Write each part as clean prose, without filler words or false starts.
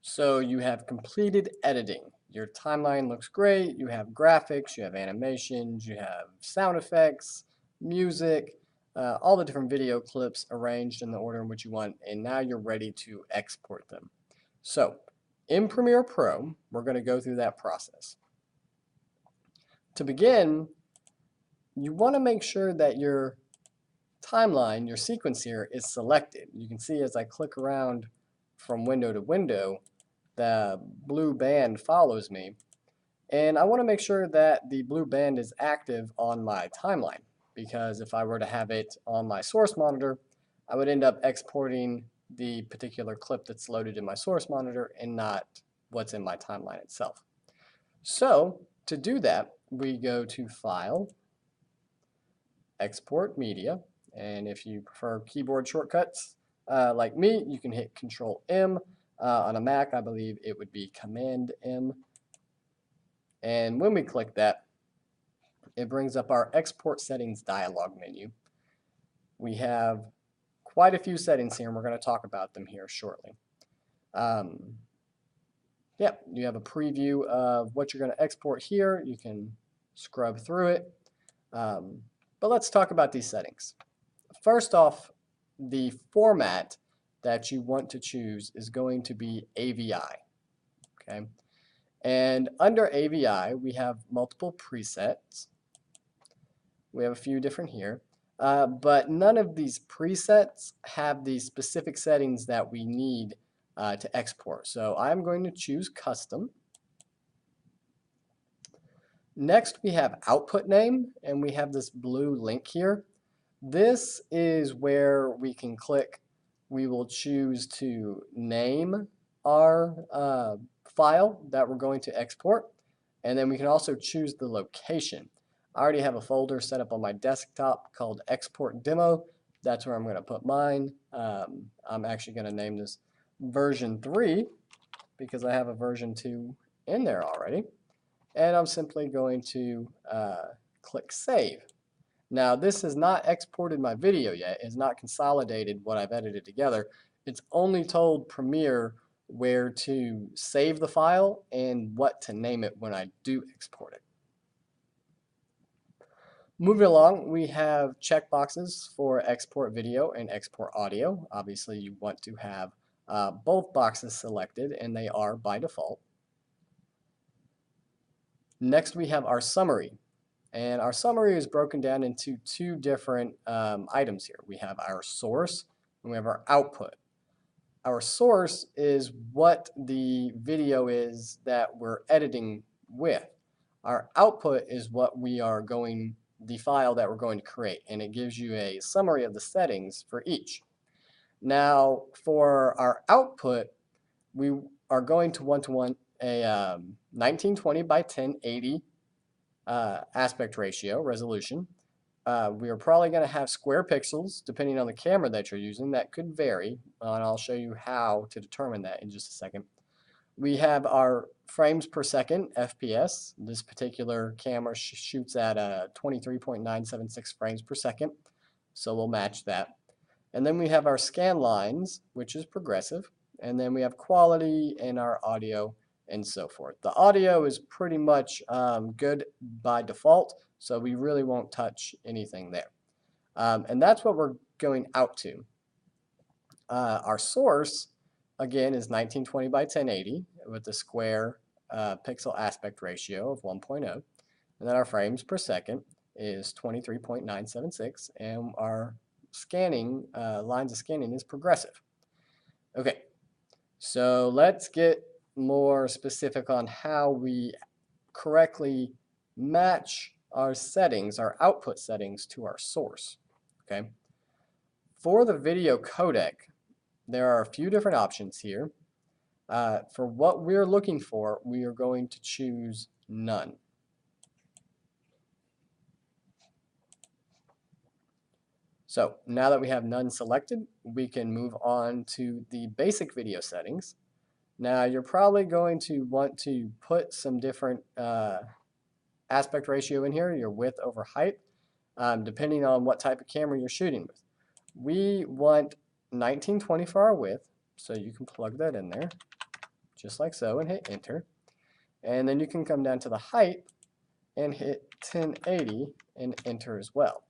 So you have completed editing. Your timeline looks great. You have graphics, you have animations, you have sound effects, music, all the different video clips arranged in the order in which you want, and now you're ready to export them. So in Premiere Pro, we're going to go through that process. To begin, you want to make sure that your timeline, your sequence here, is selected. You can see as I click around from window to window, the blue band follows me. And I want to make sure that the blue band is active on my timeline, because if I were to have it on my source monitor, I would end up exporting the particular clip that's loaded in my source monitor and not what's in my timeline itself. So to do that, we go to File, Export Media, and if you prefer keyboard shortcuts like me, you can hit Control M. On a Mac, I believe it would be Command M. And when we click that, it brings up our Export Settings dialog menu. We have quite a few settings here, and we're going to talk about them here shortly. Yeah, you have a preview of what you're going to export here. You can scrub through it. But let's talk about these settings. First off, the format that you want to choose is going to be AVI. Okay. And under AVI, we have multiple presets. We have a few different here, but none of these presets have the specific settings that we need to export. So I'm going to choose custom. Next, we have output name, and we have this blue link here. This is where we can click. We will choose to name our file that we're going to export, and then we can also choose the location. I already have a folder set up on my desktop called Export Demo. That's where I'm going to put mine. I'm actually going to name this version 3 because I have a version 2 in there already. And I'm simply going to click Save. Now, this has not exported my video yet. It's not consolidated what I've edited together. It's only told Premiere where to save the file and what to name it when I do export it. Moving along, we have checkboxes for export video and export audio. Obviously, you want to have both boxes selected, and they are by default. Next, we have our summary. And our summary is broken down into two different items here. We have our source and we have our output. Our source is what the video is that we're editing with. Our output is what we are going, the file that we're going to create, and it gives you a summary of the settings for each. Now, for our output, we are going to want a 1920 by 1080 aspect ratio resolution. We are probably going to have square pixels depending on the camera that you're using. That could vary, and I'll show you how to determine that in just a second. We have our frames per second, FPS. This particular camera shoots at 23.976 frames per second, so we'll match that. And then we have our scan lines, which is progressive, and then we have quality and our audio and so forth. The audio is pretty much good by default, so we really won't touch anything there. And that's what we're going out to. Our source, again, is 1920 by 1080 with the square pixel aspect ratio of 1.0. And then our frames per second is 23.976, and our scanning, lines of scanning is progressive. Okay, so let's get more specific on how we correctly match our settings, our output settings, to our source. Okay. For the video codec, there are a few different options here. For what we're looking for, we are going to choose none. So now that we have none selected, we can move on to the basic video settings. Now you're probably going to want to put some different aspect ratio in here, your width over height, depending on what type of camera you're shooting with. We want 1920 for our width, so you can plug that in there. just like so, and hit enter. And then you can come down to the height and hit 1080 and enter as well.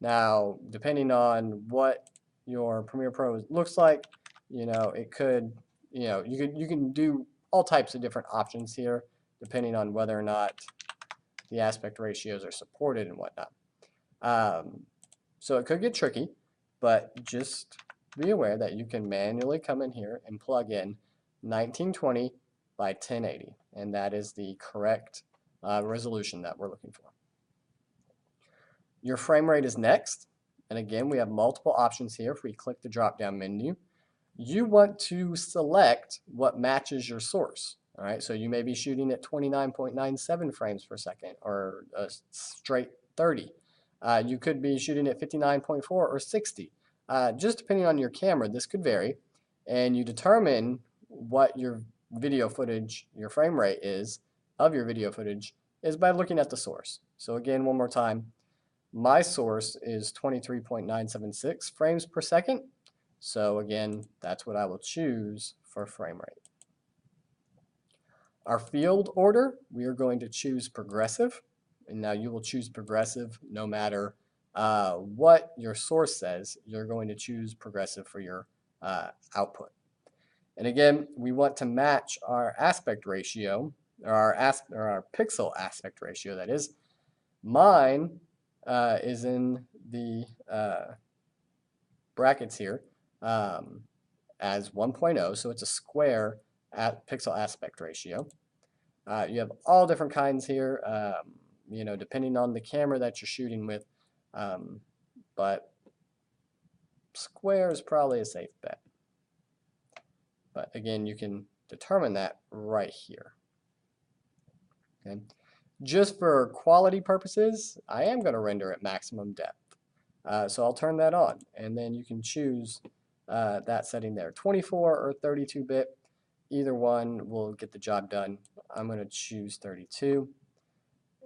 Now, depending on what your Premiere Pro looks like, it could, you can do all types of different options here, depending on whether or not the aspect ratios are supported and whatnot. So it could get tricky, but just be aware that you can manually come in here and plug in 1920 by 1080, and that is the correct resolution that we're looking for. Your frame rate is next, and again, we have multiple options here. If we click the drop-down menu, you want to select what matches your source. All right, so you may be shooting at 29.97 frames per second or a straight 30. You could be shooting at 59.4 or 60. Just depending on your camera, this could vary, and you determine what your video footage, your frame rate is of your video footage is by looking at the source. So again, one more time, my source is 23.976 frames per second. So again, that's what I will choose for frame rate. Our field order, we are going to choose progressive. And now you will choose progressive no matter what your source says. You're going to choose progressive for your output. And again, we want to match our aspect ratio, or our pixel aspect ratio, that is. Mine is in the brackets here as 1.0, so it's a square pixel aspect ratio. You have all different kinds here, depending on the camera that you're shooting with, but square is probably a safe bet. But again, you can determine that right here. Okay. Just for quality purposes, I am going to render at maximum depth. So I'll turn that on, and then you can choose that setting there, 24 or 32-bit. Either one will get the job done. I'm going to choose 32.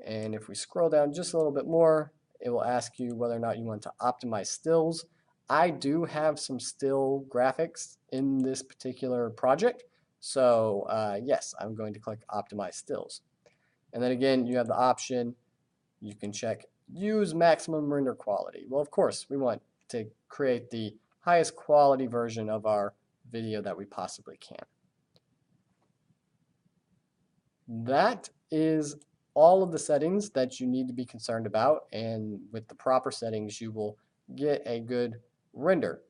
And if we scroll down just a little bit more, it will ask you whether or not you want to optimize stills. I do have some still graphics in this particular project. So yes, I'm going to click optimize stills. And then again, you have the option, you can check use maximum render quality. Well, of course, we want to create the highest quality version of our video that we possibly can. That is all of the settings that you need to be concerned about, and with the proper settings, you will get a good render.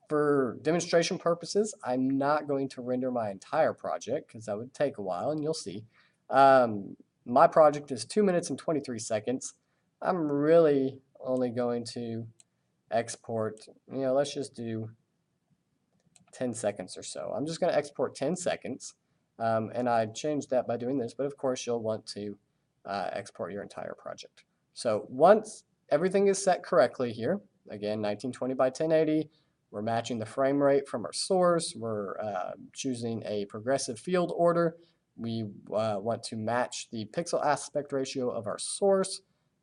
For demonstration purposes, I'm not going to render my entire project because that would take a while, and you'll see. My project is 2 minutes and 23 seconds. I'm really only going to export, let's just do 10 seconds or so. I'm just going to export 10 seconds, and I changed that by doing this, but of course you'll want to export your entire project. So once everything is set correctly here, again, 1920 by 1080, we're matching the frame rate from our source. We're choosing a progressive field order. We want to match the pixel aspect ratio of our source.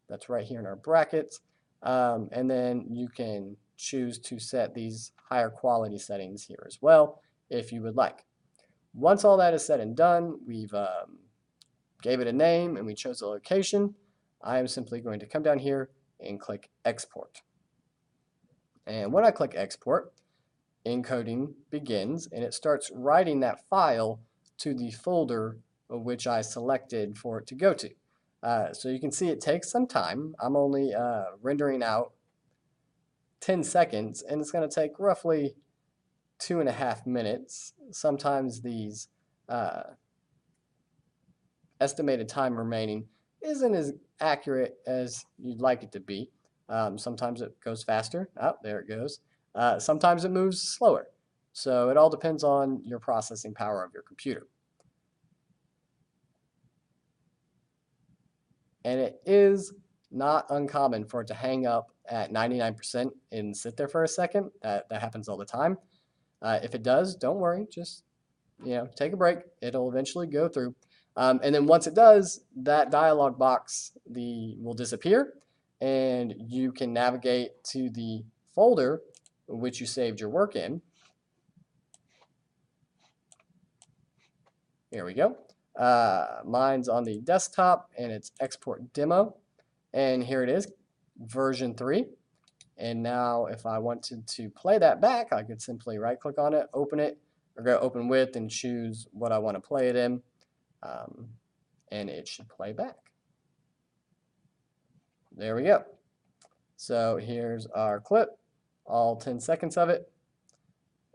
That's right here in our brackets. And then you can choose to set these higher quality settings here as well if you would like. Once all that is said and done, we've gave it a name and we chose a location. I am simply going to come down here and click export. And when I click export, encoding begins and it starts writing that file to the folder of which I selected for it to go to. So you can see it takes some time. I'm only rendering out 10 seconds, and it's going to take roughly 2.5 minutes. Sometimes these estimated time remaining isn't as accurate as you'd like it to be. Sometimes it goes faster. Oh, there it goes. Sometimes it moves slower. So it all depends on your processing power of your computer. And it is not uncommon for it to hang up at 99% and sit there for a second. That happens all the time. If it does, don't worry. Just take a break. It'll eventually go through. And then once it does, that dialog box will disappear, and you can navigate to the folder which you saved your work in. Here we go. Mine's on the desktop and it's export demo. And here it is, version 3. And now if I wanted to play that back, I could simply right click on it, open it, or go open with and choose what I want to play it in. And it should play back. There we go. So here's our clip, all 10 seconds of it,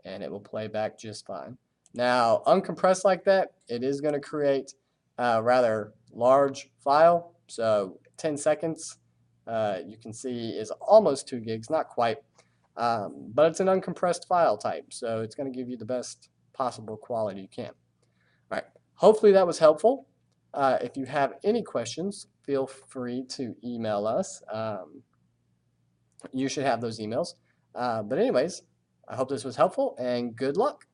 and it will play back just fine. Now, uncompressed like that, it is going to create a rather large file. So 10 seconds, you can see, is almost 2 gigs, not quite, but it's an uncompressed file type. So it's going to give you the best possible quality you can. All right. Hopefully that was helpful. If you have any questions, feel free to email us. You should have those emails. But anyways, I hope this was helpful and good luck.